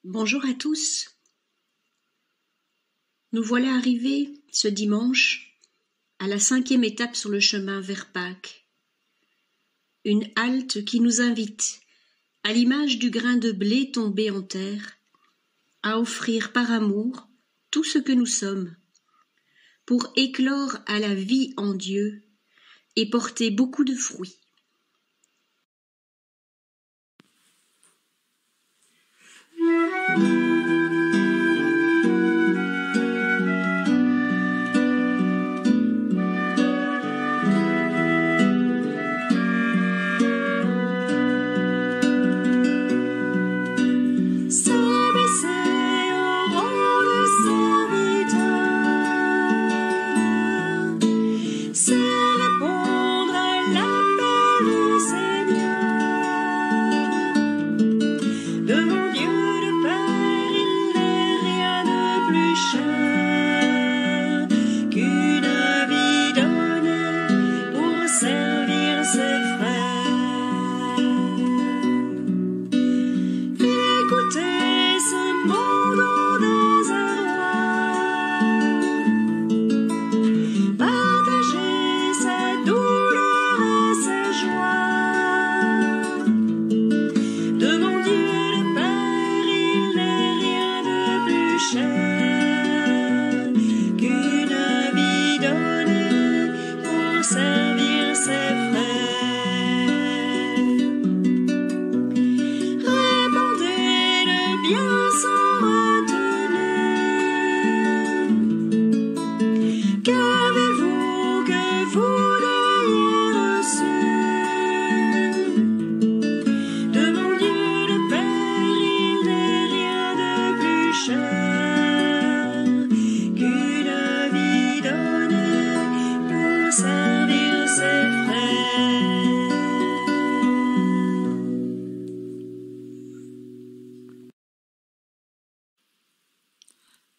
Bonjour à tous. Nous voilà arrivés, ce dimanche, à la 5e étape sur le chemin vers Pâques. Une halte qui nous invite, à l'image du grain de blé tombé en terre, à offrir par amour tout ce que nous sommes, pour éclore à la vie en Dieu et porter beaucoup de fruits.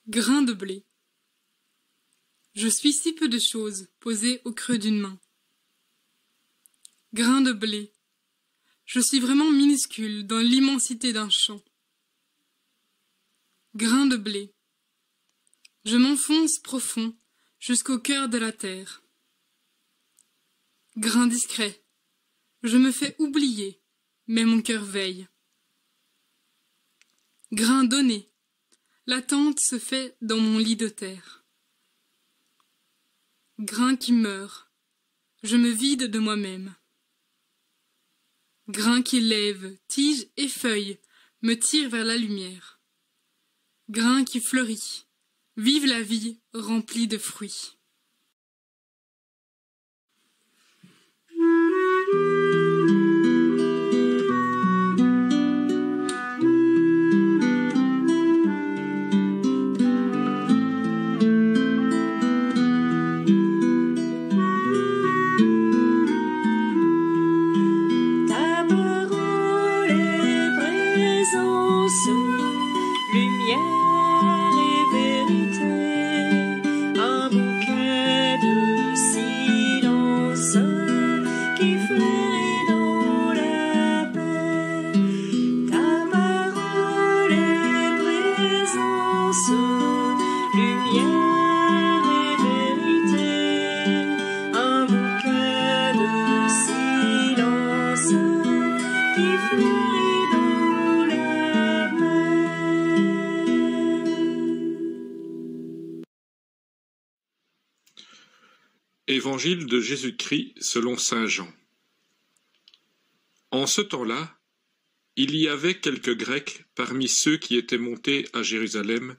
Grain de blé. Je suis si peu de choses posées au creux d'une main. Grain de blé. Je suis vraiment minuscule dans l'immensité d'un champ. Grain de blé. Je m'enfonce profond jusqu'au cœur de la terre. Grain discret. Je me fais oublier, mais mon cœur veille. Grain donné. L'attente se fait dans mon lit de terre. Grain qui meurt, je me vide de moi-même. Grain qui lève, tige et feuille, me tire vers la lumière. Grain qui fleurit, vive la vie remplie de fruits. Évangile de Jésus-Christ selon saint Jean. En ce temps-là, il y avait quelques Grecs parmi ceux qui étaient montés à Jérusalem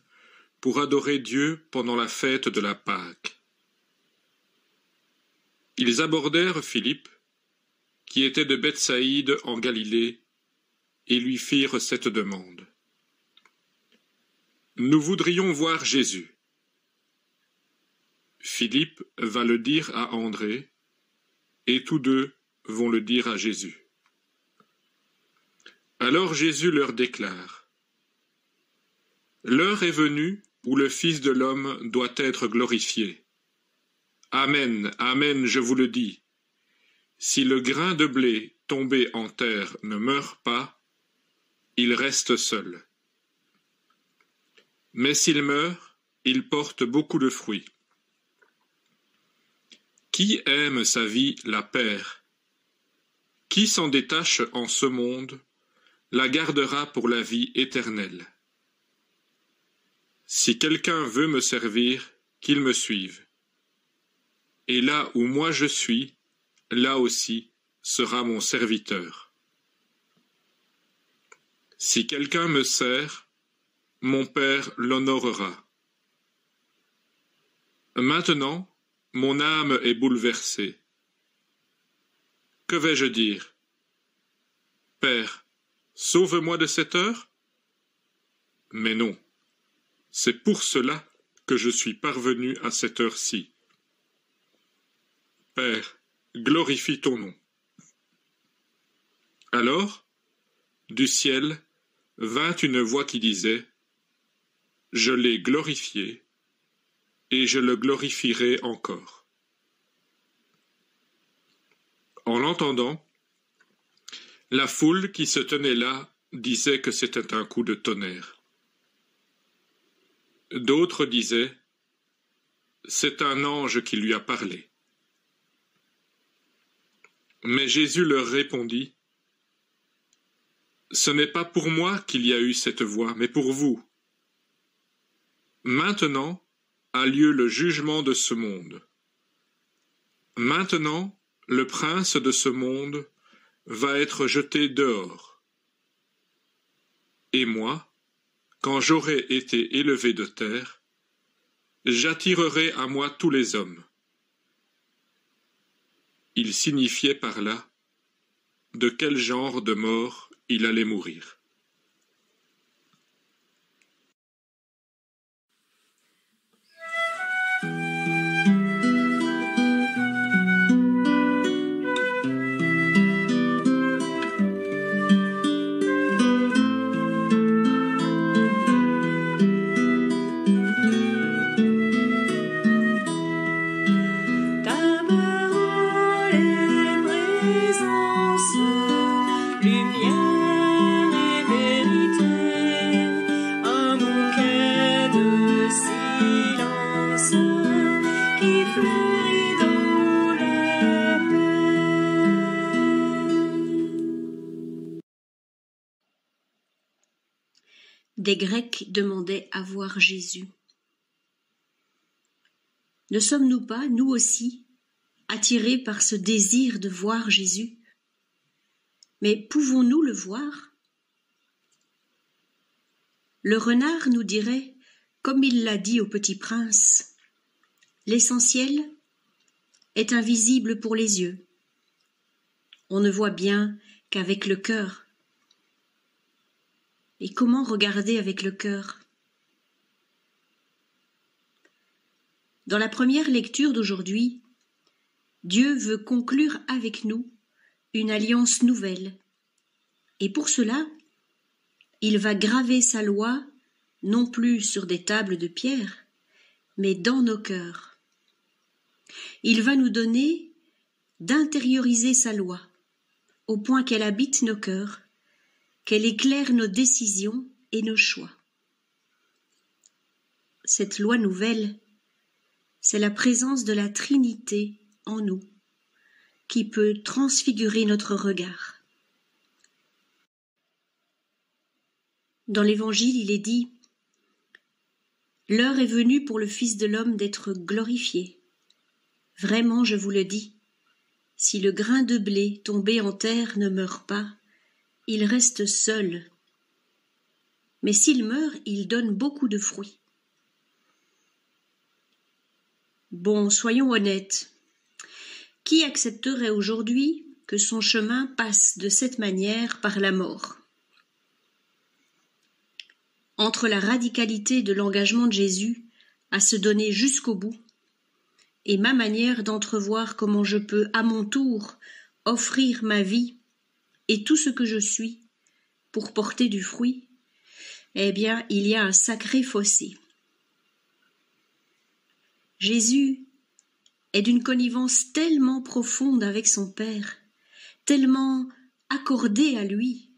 pour adorer Dieu pendant la fête de la Pâque. Ils abordèrent Philippe, qui était de Bethsaïde en Galilée, et lui firent cette demande. « Nous voudrions voir Jésus. » Philippe va le dire à André, et tous deux vont le dire à Jésus. Alors Jésus leur déclare : « L'heure est venue où le Fils de l'homme doit être glorifié. Amen, amen, je vous le dis. Si le grain de blé tombé en terre ne meurt pas, il reste seul. Mais s'il meurt, il porte beaucoup de fruits. Qui aime sa vie la perd. Qui s'en détache en ce monde, la gardera pour la vie éternelle. Si quelqu'un veut me servir, qu'il me suive. Et là où moi je suis, là aussi sera mon serviteur. Si quelqu'un me sert, mon Père l'honorera. Maintenant, mon âme est bouleversée. Que vais-je dire? Père, sauve-moi de cette heure? Mais non, c'est pour cela que je suis parvenu à cette heure-ci. Père, glorifie ton nom. Alors, du ciel, vint une voix qui disait, « Je l'ai glorifié, et je le glorifierai encore. » En l'entendant, la foule qui se tenait là disait que c'était un coup de tonnerre. D'autres disaient, « C'est un ange qui lui a parlé. » Mais Jésus leur répondit, « Ce n'est pas pour moi qu'il y a eu cette voix, mais pour vous. Maintenant a lieu le jugement de ce monde. Maintenant, le prince de ce monde va être jeté dehors. Et moi, quand j'aurai été élevé de terre, j'attirerai à moi tous les hommes. » Il signifiait par là de quel genre de mort il allait mourir. Des Grecs demandaient à voir Jésus. Ne sommes-nous pas, nous aussi, attirés par ce désir de voir Jésus? Mais pouvons-nous le voir? Le renard nous dirait, comme il l'a dit au Petit Prince, « L'essentiel est invisible pour les yeux. On ne voit bien qu'avec le cœur. » Et comment regarder avec le cœur? Dans la première lecture d'aujourd'hui, Dieu veut conclure avec nous une alliance nouvelle. Et pour cela, il va graver sa loi non plus sur des tables de pierre, mais dans nos cœurs. Il va nous donner d'intérioriser sa loi, au point qu'elle habite nos cœurs, qu'elle éclaire nos décisions et nos choix. Cette loi nouvelle, c'est la présence de la Trinité en nous, qui peut transfigurer notre regard. Dans l'Évangile, il est dit « L'heure est venue pour le Fils de l'homme d'être glorifié. Vraiment, je vous le dis, si le grain de blé tombé en terre ne meurt pas, il reste seul. Mais s'il meurt, il donne beaucoup de fruits. » Bon, soyons honnêtes. Qui accepterait aujourd'hui que son chemin passe de cette manière par la mort? Entre la radicalité de l'engagement de Jésus à se donner jusqu'au bout et ma manière d'entrevoir comment je peux, à mon tour, offrir ma vie et tout ce que je suis pour porter du fruit, eh bien, il y a un sacré fossé. Jésus est d'une connivence tellement profonde avec son Père, tellement accordé à lui,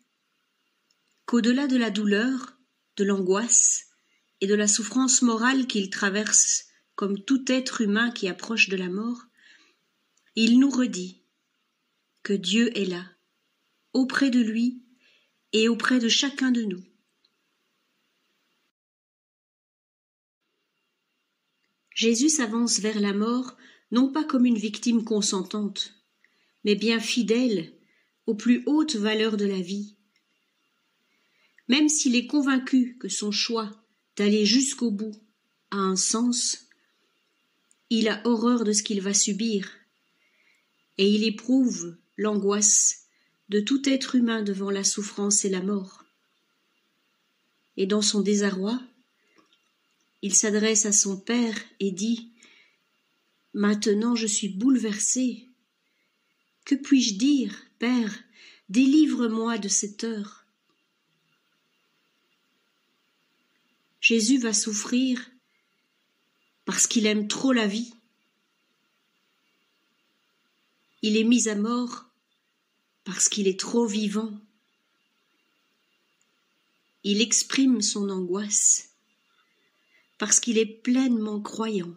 qu'au-delà de la douleur, de l'angoisse et de la souffrance morale qu'il traverse comme tout être humain qui approche de la mort, il nous redit que Dieu est là, auprès de lui et auprès de chacun de nous. Jésus s'avance vers la mort non pas comme une victime consentante, mais bien fidèle aux plus hautes valeurs de la vie. Même s'il est convaincu que son choix d'aller jusqu'au bout a un sens, il a horreur de ce qu'il va subir, et il éprouve l'angoisse de tout être humain devant la souffrance et la mort. Et dans son désarroi, il s'adresse à son Père et dit « Maintenant je suis bouleversé. Que puis-je dire, Père, délivre-moi de cette heure. » Jésus va souffrir parce qu'il aime trop la vie. Il est mis à mort parce qu'il est trop vivant. Il exprime son angoisse parce qu'il est pleinement croyant.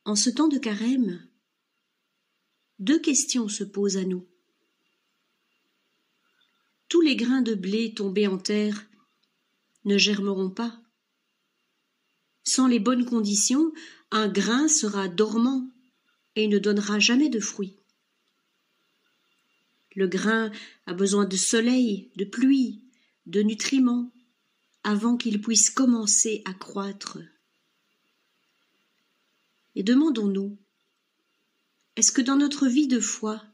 En ce temps de carême, 2 questions se posent à nous. Tous les grains de blé tombés en terre ne germeront pas. Sans les bonnes conditions, un grain sera dormant et ne donnera jamais de fruits. Le grain a besoin de soleil, de pluie, de nutriments, avant qu'il puisse commencer à croître. Et demandons-nous, est-ce que dans notre vie de foi,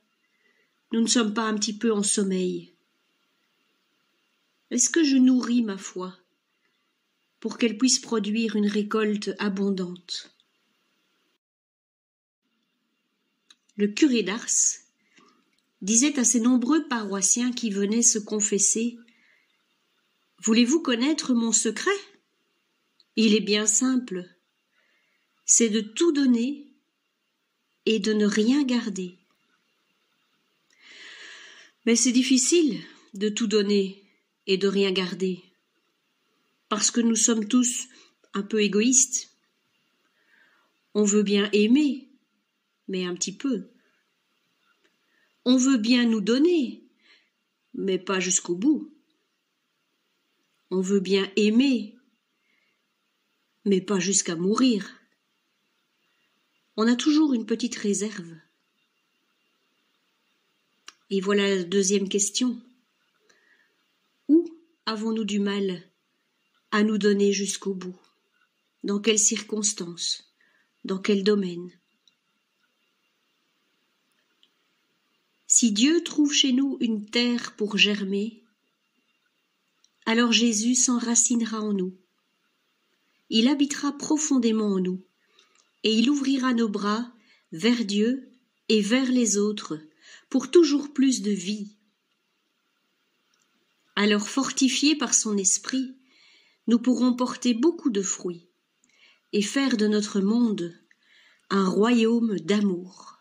nous ne sommes pas un petit peu en sommeil? Est-ce que je nourris ma foi pour qu'elle puisse produire une récolte abondante? Le curé d'Ars disait à ses nombreux paroissiens qui venaient se confesser « Voulez-vous connaître mon secret? Il est bien simple, c'est de tout donner et de ne rien garder. » Mais c'est difficile de tout donner et de rien garder, parce que nous sommes tous un peu égoïstes. On veut bien aimer, mais un petit peu. On veut bien nous donner, mais pas jusqu'au bout. On veut bien aimer, mais pas jusqu'à mourir. On a toujours une petite réserve. Et voilà la 2e question. Où avons-nous du mal à nous donner jusqu'au bout? Dans quelles circonstances? Dans quel domaine? Si Dieu trouve chez nous une terre pour germer, alors Jésus s'enracinera en nous. Il habitera profondément en nous, et il ouvrira nos bras vers Dieu et vers les autres pour toujours plus de vie. Alors fortifiés par son esprit, nous pourrons porter beaucoup de fruits et faire de notre monde un royaume d'amour.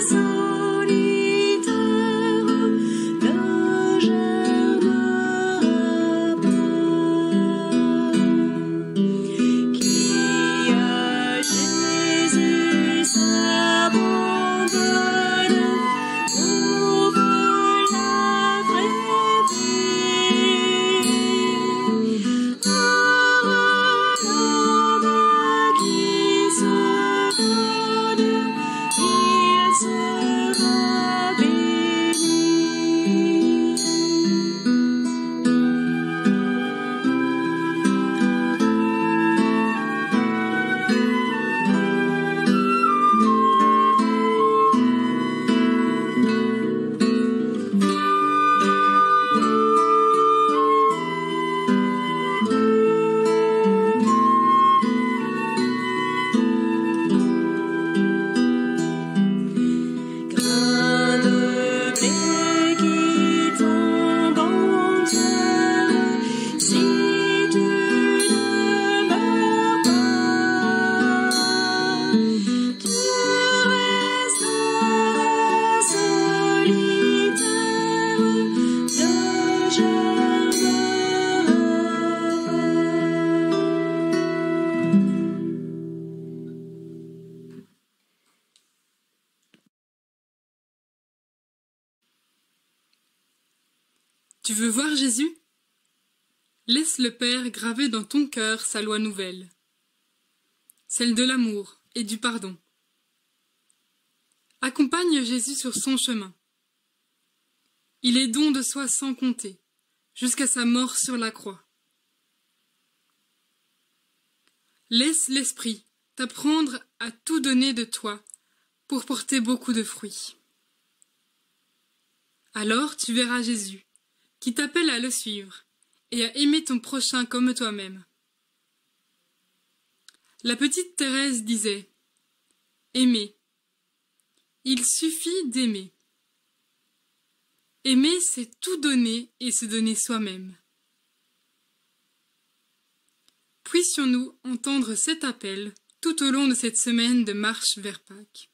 Sorry. Tu veux voir Jésus? Laisse le Père graver dans ton cœur sa loi nouvelle, celle de l'amour et du pardon. Accompagne Jésus sur son chemin. Il est don de soi sans compter, jusqu'à sa mort sur la croix. Laisse l'Esprit t'apprendre à tout donner de toi pour porter beaucoup de fruits. Alors tu verras Jésus, qui t'appelle à le suivre et à aimer ton prochain comme toi-même. La petite Thérèse disait « Aimer. Il suffit d'aimer. Aimer, c'est tout donner et se donner soi-même. » Puissions-nous entendre cet appel tout au long de cette semaine de marche vers Pâques.